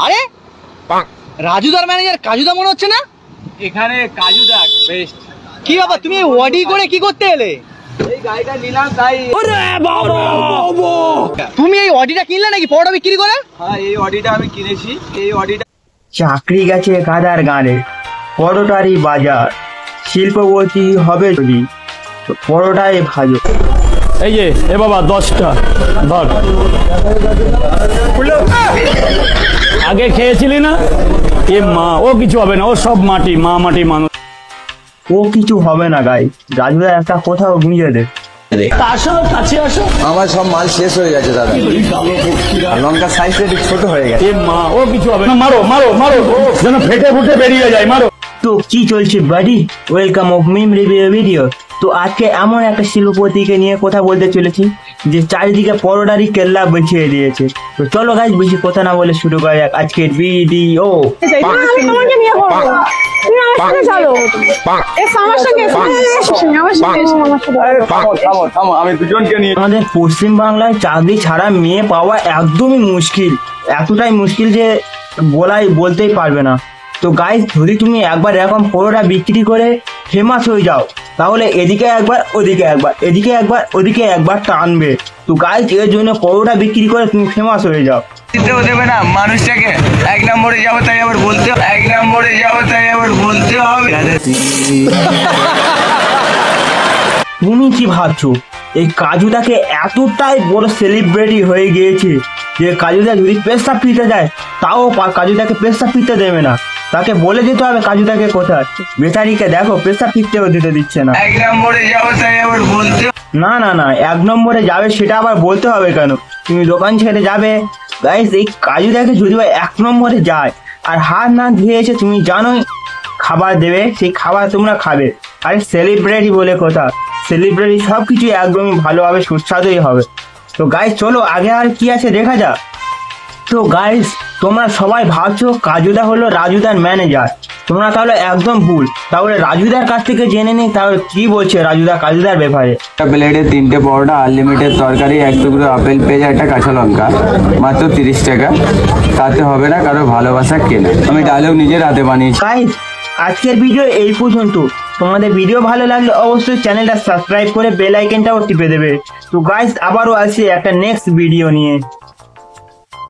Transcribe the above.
আরে রাজুদার ম্যানেজার কাজুদা মনে হচ্ছে না? এখানে কাজুদা বেস্ট। কি বাবা তুমি অডি করে কি করতে এলে? এই গাড়িটা নিলাম তাই। তুমি এই অডিটা কিনলে নাকি পরোটা বিক্রি করে? হ্যাঁ এই অডিটা আমি কিনেছি। এই অডিটা চাকরি গেছে গাদার গানে, পরোটারই বাজার, শিল্পপতি হবে যদি পরোটাই ভাজো। এই যে এ বাবা 10টা ধর, আগে খেয়েছিলি না? এ মা, ও কিছু হবে না, ও সব মাটি, মা মাটি মানুষ। ও কিছু হবে না গাই, রাজুদা একটা কোথাও গুঁজে দে। আসো কাছে আসো। আমার সব মাল শেষ হয়ে গেছে দাদা, লঙ্কার সাইজটা একটু ছোট হয়ে গেছে। এ মা, ও কিছু হবে না, মারো মারো মারো, যেন ফেটে ফুটে বেরিয়ে যায়, মারো। তো কি চলছে বাড়ি, welcome of meme review video. তো আজকে এমন একটা শিল্পপতিকে নিয়ে কথা বলতে চলেছি যে চারিদিকে পরোটারই কেল্লা বিছিয়ে দিয়েছে। তো চলো গাইজ বেশি কথা না বলে শুরু করা যাক আজকের ভিডিও। আমি তোমাকে নিয়ে করবো, তুমি আমার সাথে চলো। আমার সঙ্গে থামো, আমি দুজনকে নিয়ে। আমাদের পশ্চিম বাংলায় চাকরি ছাড়া মেয়ে পাওয়া একদমই মুশকিল, এতটাই মুশকিল যে বলতেই পারবে না। তো গাইজ যদি তুমি একবার এরকম পরোটা বিক্রি করে ফেমাস হয়ে যাও, তাহলে এদিকে একবার ওদিকে একবার, এদিকে একবার ওদিকে একবার টানবে। তো গাইজ এর জন্য পরোটা বিক্রি করে তুমি ফেমাস হয়ে যাও। দিতেও দেবে না মানুষটাকে, এক নম্বরে যাবো তাই আবার বলতে, এক নম্বরে যাবো তাই আবার বলতে হবে। তুমি কি ভাবছো এই কাজুদাকে এতটাই বড় সেলিব্রিটি হয়ে গিয়েছে যে কাজুদা যদি পেশা পিতে যায় তাও কাজুদাকে পেশা পিতে দেবে না, তাকে বলে দিতে হবে কাজুদাকে কোথায়। বেচারিকে দেখো পেশা পিতেও দিতে দিচ্ছে না। এক নম্বরে যাবো তাই আবার বলতে, না না না, এক নম্বরে যাবে সেটা আবার বলতে হবে কেন? তুমি দোকান ছেড়ে যাবে। গাইস এই কাজুদাকে যদি এক নম্বরে যায় আর হাত না ধুয়েছে তুমি জানোই খাবার দেবে, সেই খাবার তোমরা খাবে। আরে সেলিব্রিটি বলে কথা, সেলিব্রিটি সব কিছু একদমই ভালোভাবে সুস্বাদুই হবে। তো গাইস চলো আগে আর কি আছে দেখা যাক। তো গাইস তোমরা সবাই ভাবছো কাজুদা হলো রাজুদার ম্যানেজার, তোমরা তাহলে একদম ভুল। তাহলে রাজুদার কাছ থেকে জেনে নেই তাহলে কি বলছে রাজুদা কাজুদার ব্যাপারে। একটা প্লেটে 3টে পরোটা, আনলিমিটেড তরকারি, 1 টুকরো আপেল পেঁয়াজ, একটা কাঁচা লঙ্কা, মাত্র 30 টাকা। তাতে হবে না কারো ভালোবাসা কেনা। আমি ডায়লগ নিজের হাতে বানিয়েছি। গাইস আজকের ভিডিও এই পর্যন্ত। তোমাদের ভিডিও ভালো লাগলে অবশ্যই চ্যানেলটা সাবস্ক্রাইব করে বেল আইকনটাও টিপে দেবে। তো গাইস আবারও আসি একটা নেক্সট ভিডিও নিয়ে।